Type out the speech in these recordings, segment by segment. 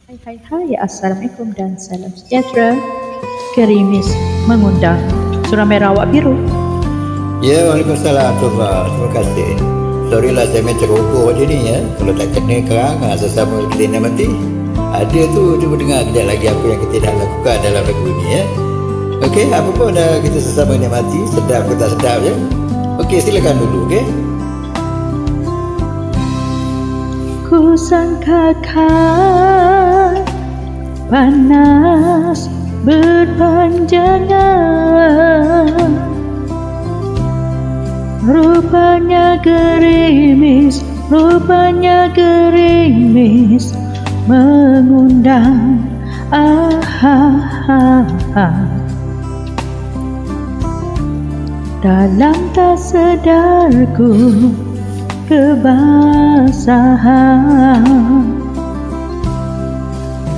Hai, Assalamualaikum dan salam sejahtera. Gerimis mengundang Surah Merah Awak Biru. Ya, Waalaikumsalam Tuhan. Terima kasih. Sorry lah saya main ceroboh je ni ya. Kalau tak kena kerang, sesama kita nak mati. Ada tu, cuba dengar kejap lagi apa yang kita dah lakukan dalam lagu ni ya. Okey, apa pun dah kita sesama nikmati, sedap ke tak sedap je. Okey, silakan dulu, okey. Ku sangkakan panas berpanjangan, rupanya gerimis mengundang. Dalam tak sedarku kebasahan,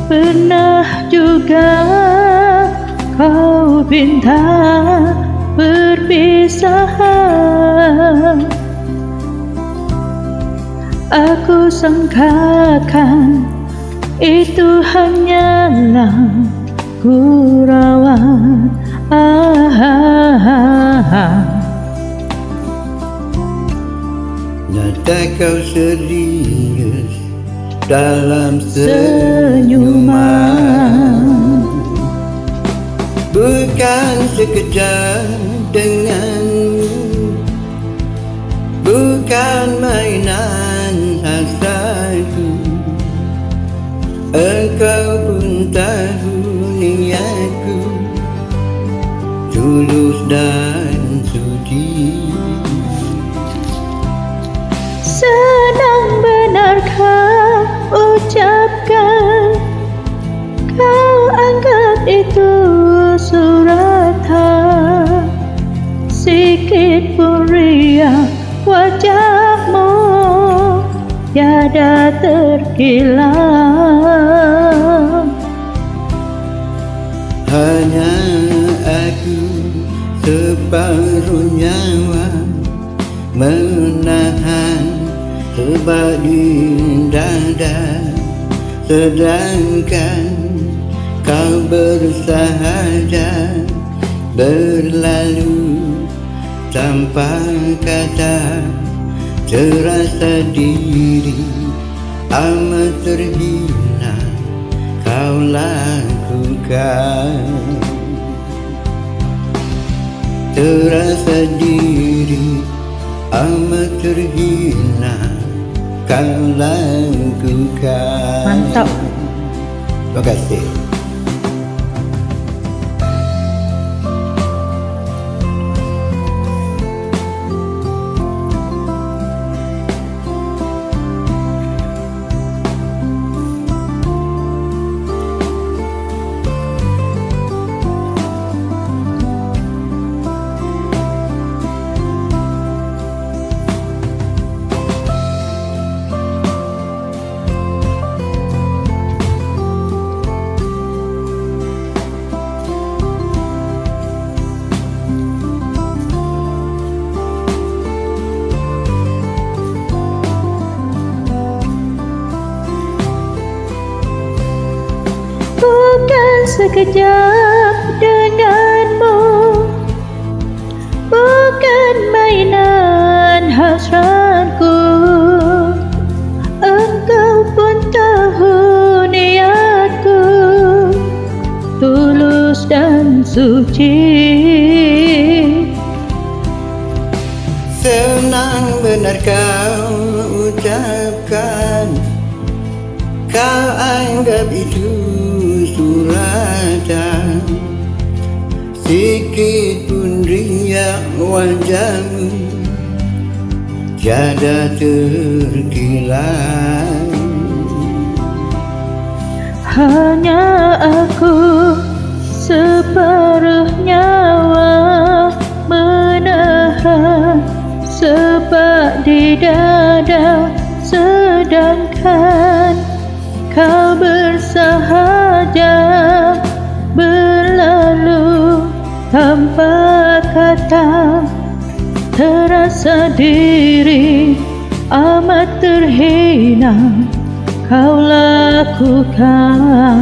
pernah juga kau minta perpisahan. Aku sangkakan itu hanyalah gurauan. Nyata kau serius dalam senyuman, bukan sekejap denganmu, bukan mainan hasratku. Engkau pun tahu niatku tulus dan suci. Senang benarkah ucapkan, kau anggap itu suratan. Sikit pun riak wajahmu tiada terkilau. Hanya aku separuh nyawa menahan sebab di dada, sedangkan kau bersahaja berlalu tanpa kata. Terasa diri amat terhina kau lakukan. Terasa diri amat terhina kau lakukan. Mantap. Terima kasih. Bukan sekejap denganmu, bukan mainan hasratku. Engkau pun tahu niatku tulus dan suci. Senang benar kau ucapkan, kau anggap itu suratan. Sikit pun riak wajahmu tiada terkilau. Hanya aku separuh nyawa menahan sebab di dada, sedangkan kau bersahaja berlalu tanpa kata. Terasa diri amat terhina kau lakukan.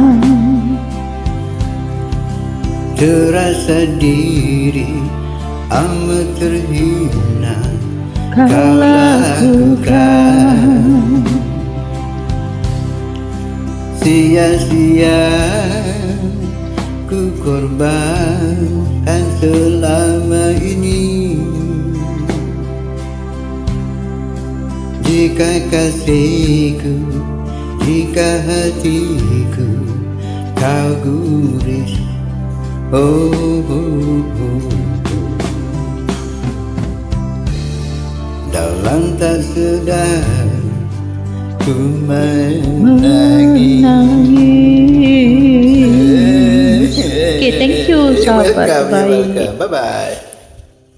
Terasa diri amat terhina Kau lakukan. Sia-sia ku korbankan selama ini. Jika kasihku, jika hatiku kau guris, dalam tak sedar ku menangis. Okay, thank you sahabat. Bye bye.